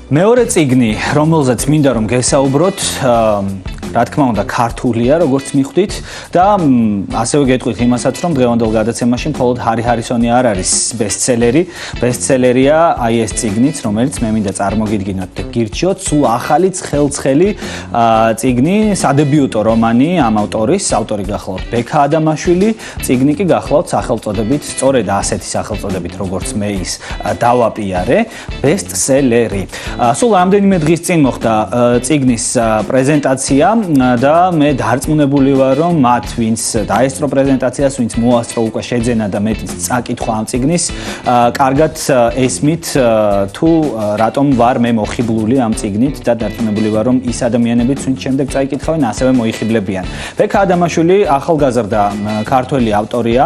მეორე წიგნი, რომელზეც მინდა რომ გესაუბროთ, რა თქმა უნდა, ქართულია, როგორც მიხვდით და ასევე გეტყვით იმასაც, რომ დღევანდელ გადაცემაში მხოლოდ ჰარი ჰარისონი არ არის ბესტსელერი. ბესტსელერია აი ეს წიგნიც, რომელიც მე მინდა წარმოგიდგინოთ და გირჩიოთ, სულ ახალი ცხელ-ცხელი წიგნი, სადებიუტო რომანი ამ ავტორი გახლავთ ბექა ადამაშვილი, წიგნი კი გახლავთ სახელწოდებით, სწორედ ასეთი სახელწოდებით, როგორც მე ის დავაპიარე, ბესტსელერი. სულ რამდენიმე დღის წინ მოხდა წიგნის პრეზენტაცია და მე დარწმუნებული ვარ, რომ მათ, ვინც დაესწრო პრეზენტაციას, ვინც მოასწრო უკვე შეძენა და მეტიც წაკითხვა ამ წიგნის, კარგად ესმით თუ რატომ ვარ მე მოხიბლული ამ წიგნით და დარწმუნებული ვარ, რომ ის ადამიანებიც, ვინც შემდეგ წაიკითხავენ, ასევე მოიხიბლებიან. ბექა ადამაშვილი ახალგაზრდა ქართველი ავტორია.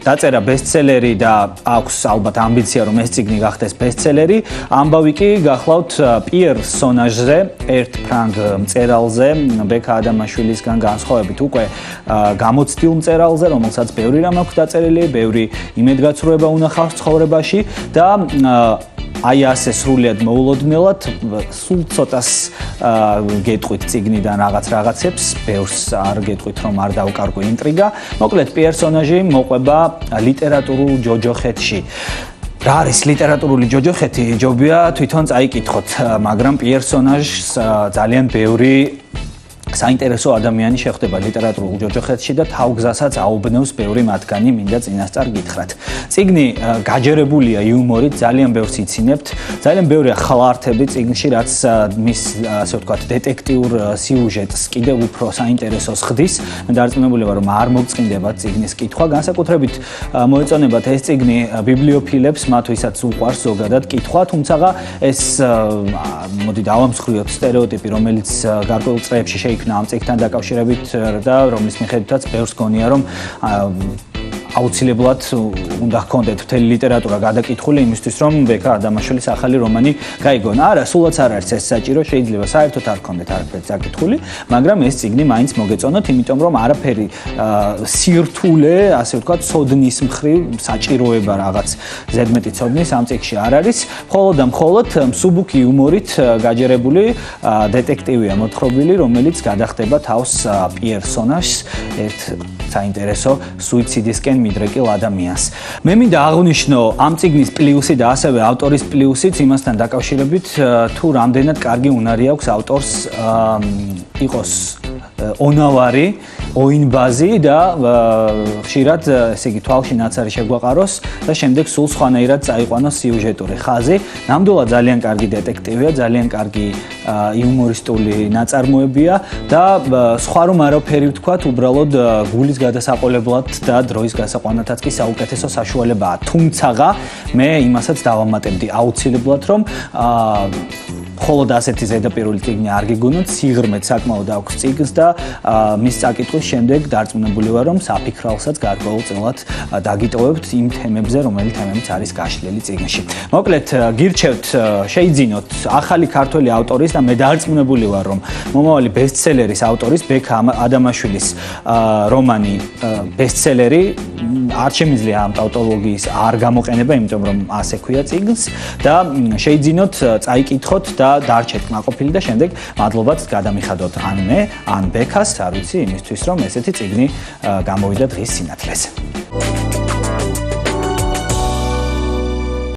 დაწერა ბესტსელერი და აქვს ალბათ ამბიცია, რომ ეს წიგნი გახდეს ბესტსელერი. ამბავი კი გახლავთ პიერ სონაჟზე, ერთ ფრანგ მწერალზე, ბექა ადამაშვილისგან განსხვავებით უკვე გამოცდილ მწერალზე, რომელსაც ბევრი რამ აქვს დაწერილი, ბევრი იმედგაცრუება უნახავს ცხოვრებაში და აი ასე სრულიად მოულოდნელად სულ ცოტას გეტყვით წიგნიდან რაღაცებს, ბევრს არ გეტყვით, რომ არ დავკარგო ინტრიგა. მოკლედ პერსონაჟი მოყვება ლიტერატურულ ჯოჯოხეთში. რა არის ლიტერატურული ჯოჯოხეთი? ჯობია თვითონ წაიკითხოთ, მაგრამ პერსონაჟს ძალიან ბევრი საინტერესო ადამიანი შეხვდება ლიტერატურულ ჯოჯოხეთში და თავგზასაც აუბნევს ბევრი მათგანი, მინდა წინასწარ გითხრათ. წიგნი გაჯერებულია იუმორით, ძალიან ბევრს იცინებთ, ძალიან ბევრია ხალართები წიგნში, რაც მის ასე ვთქვათ დეტექტიურ სიუჟეტს კიდევ უფრო საინტერესოს ხდის. მე დარწმუნებული ვარ, რომ არ მოგწყინდებათ წიგნის კითხვა, განსაკუთრებით მოეწონებათ ეს წიგნი ბიბლიოფილებს, მათ ვისაც უყვარს ზოგადად კითხვა, თუმცა ეს მოდი დავამსხვრიოთ სტერეოტიპი, რომელიც გარკვეულ წრეებში შეიქმნა ამ წიგნთან დაკავშირებით და რომლის მიხედვითაც ბევრს გონია, რომ აუცილებლად უნდა ჰქონდეთ მთელი ლიტერატურა გადაკითხული იმისთვის, რომ ბექა ადამაშვილის ახალი რომანი გაიგონ. არა, სულაც არ არის ეს საჭირო, შეიძლება საერთოდ არ ჰქონდეთ არაფერი დაკითხული, მაგრამ ეს წიგნი მაინც მოგეწონოთ, იმიტომ რომ არაფერი სირთულე, ასე ვთქვათ, ცოდნის მხრივ საჭიროება რაღაც ზედმეტი ცოდნის ამ წიგნში არ არის, მხოლოდ და მხოლოდ მსუბუქი იუმორით გაჯერებული დეტექტივია მოთხრობილი, რომელიც გადახდება თავს პიერ სონაჟს, ერთ საინტერესო სუიციდისკენ მიდრეკილ ადამიანს. მე მინდა აღვნიშნო ამ წიგნის პლუსი და ასევე ავტორის პლუსიც იმასთან დაკავშირებით, თუ რამდენად კარგი უნარი აქვს ავტორს იყოს ონავარი, ოინბაზი და ხშირად, ესე იგი, თვალში ნაცარი შეგვაყაროს და შემდეგ სულ სხვანაირად წაიყვანოს სიუჟეტური ხაზი. ნამდვილად ძალიან კარგი დეტექტივია, ძალიან კარგი იუმორისტული ნაწარმოებია და სხვა რომ არაფერი ვთქვათ, უბრალოდ გულის გადასაყოლებლად და დროის გასაყვანათაც კი საუკეთესო საშუალებაა. თუმცა მე იმასაც დავამატებდი აუცილებლად, რომ მხოლოდ ასეთი ზედაპირული წიგნი არ გიგონოთ, სიღრმეც საკმაოდ აქვს წიგნს და მის წაკითხვის შემდეგ დარწმუნებული ვარ, რომ საფიქრალსაც გარკვეულწილად დაგიტოვებთ იმ თემებზე, რომელი თემებიც არის გაშლილი წიგნში. მოკლედ, გირჩევთ შეიძინოთ ახალი ქართველი ავტორის და მე დარწმუნებული ვარ, რომ მომავალი ბესტსელერის ავტორის ბექა ადამაშვილის რომანი ბესტსელერი არ შემიძლია ამ ტაუტოლოგიის არ გამოყენება, იმიტომ რომ ასე ქვია წიგნს და შეიძინოთ წაიკითხოთ და დარჩეთ კმაყოფილი და შემდეგ მადლობაც გადამიხადოთ ან მე, ან ბექას, არ ვიცი, იმისთვის რომ ესეთი წიგნი გამოვიდა დღის სინათლეზე.